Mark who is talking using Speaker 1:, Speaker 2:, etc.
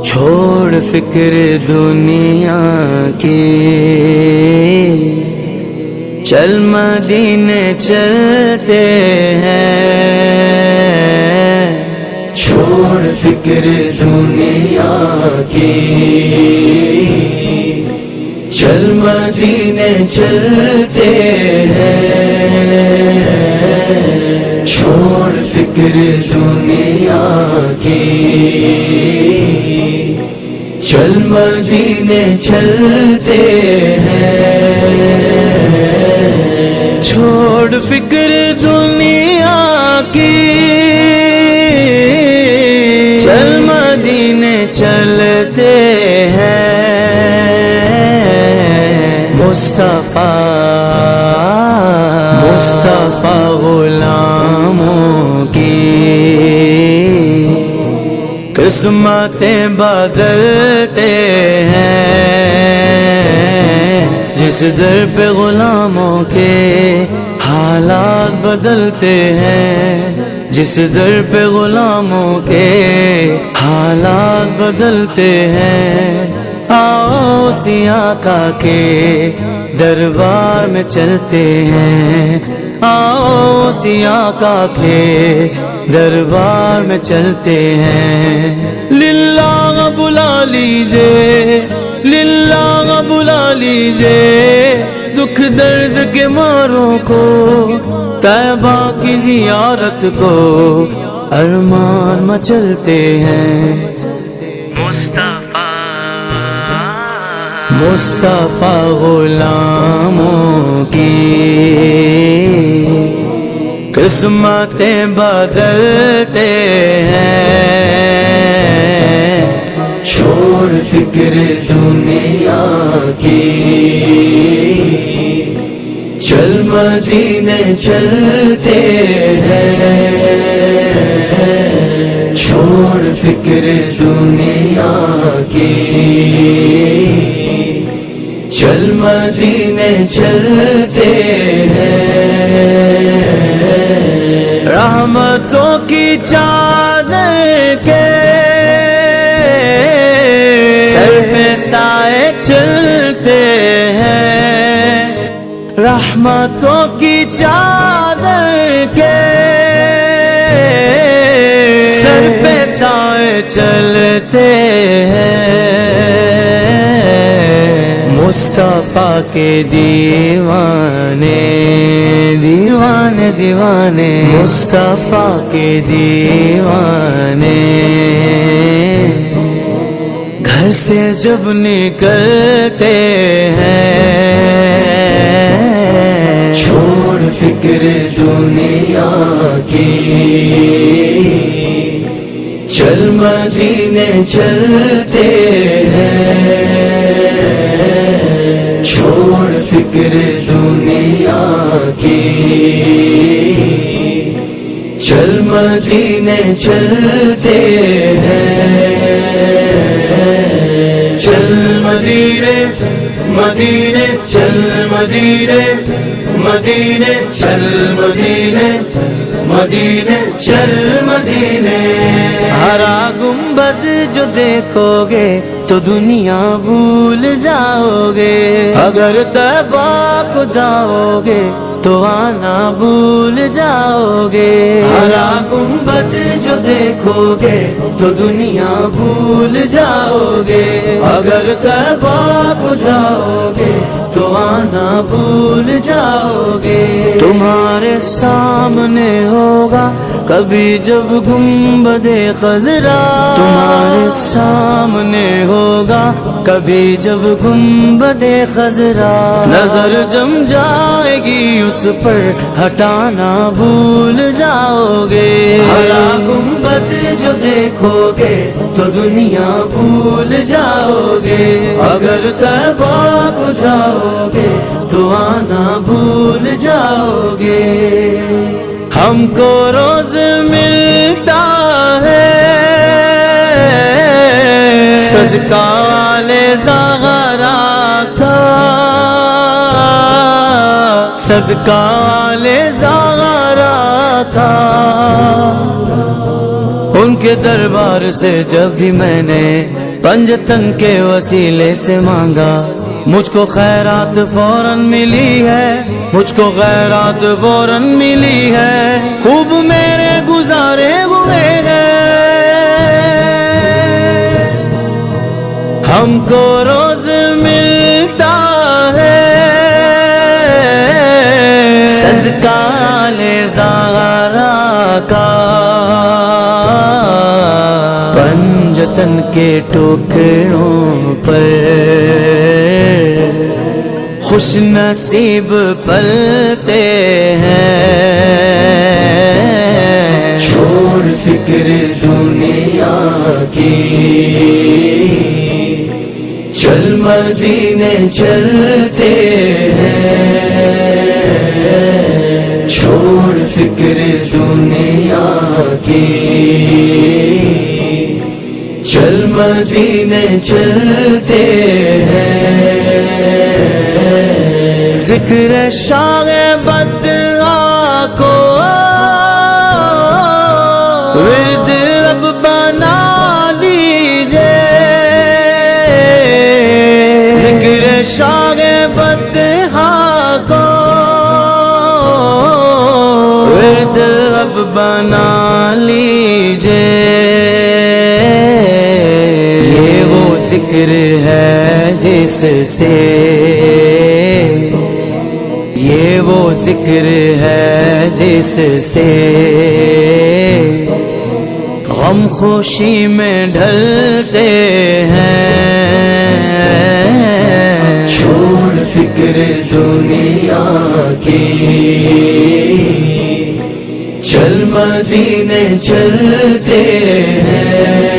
Speaker 1: چھوڑ فکر دنیا کی، چل مدینے چلتے ہیں، چھوڑ فکر دنیا کی، چل مدینے چلتے ہیں، چھوڑ فکر دنیا کی، چل مدینے چلتے ہیں، چھوڑ فکر دنیا کی، چل مدینے چلتے ہیں، مصطفیٰ غلاموں کی قسمتیں بدلتے ہیں، جس در پہ غلاموں کے حالات بدلتے ہیں، جس در پہ غلاموں کے حالات بدلتے ہیں، آؤ اسی آقا کے دربار میں چلتے ہیں، آؤ اسی آقا کے دربار میں چلتے ہیں، للہ بلا لیجئے، للہ بلا لیجئے دکھ درد کے ماروں کو، طیبہ کی زیارت کو ارمان مچلتے ہیں، مصطفیٰ غلاموں کی قسمتیں بدلتے ہیں، چھوڑ فکر دنیا کی، چل مدینے چلتے ہیں، چھوڑ فکر دنیا کی، چل مدینے چلتے ہیں، رحمتوں کی چادر کے سر پہ سائے چلتے ہیں، رحمتوں کی چادر کے سر پہ سائے چلتے ہیں، مصطفیٰ کے دیوانے دیوانے دیوانے، مصطفیٰ کے دیوانے گھر سے جب نکلتے ہیں، چھوڑ فکر دنیا کی، چل مدینے چلتے ہیں، چھوڑ فکر دنیا کی، چل مدینے چلتے ہیں، چل مدینے مدینے، چل مدینے مدینے، چل مدینے مدینے، چل مدینے، ہرا گنبد جو دیکھو گے تو دنیا بھول جاؤ گے، اگر طیبہ کو جاؤ گے تو آنا بھول جاؤ گے، ہرا گنبد جو دیکھو گے تو دنیا بھول جاؤ گے، اگر طیبہ کو جاؤ گے تو آنا بھول جاؤ گے، تمہارے سامنے ہوگا کبھی جب گنبد خضرا، تمہارے سامنے ہوگا کبھی جب گنبد خضرا، نظر جم جائے گی اس پر ہٹانا بھول جاؤ گے، ہرا گنبد جو دیکھو گے تو دنیا بھول جاؤ گے، اگر طیبہ کو جاؤ گے تو آنا بھول جاؤ گے، ہم کو روز ملتا ہے صدقہ والے زغرا کا، صدقہ والے زغرا کا، ان کے دربار سے جب بھی میں نے پنجتن کے وسیلے سے مانگا، مجھ کو خیرات فوراً ملی ہے، مجھ کو خیرات فوراً ملی ہے، خوب میرے گزارے ہوئے ہیں، ہم کو روز ملتا ہے صدقہ آل زہرا کا، پنجتن کے ٹکڑوں پر خوش نصیب پلتے ہیں، چھوڑ فکر دنیا کی چل مدینے چلتے ہیں، چھوڑ فکر دنیا کی چل مدینے چلتے ہیں، ذکر شاہ بدعا کو ورد اب بنا لیجئے، ذکر شاہ بدعا کو ورد اب بنا لیجئے، یہ وہ ذکر ہے جس سے، یہ وہ ذکر ہے جس سے غم خوشی میں ڈھلتے ہیں، چھوڑ فکر دنیا کی چل مدینے چلتے ہیں،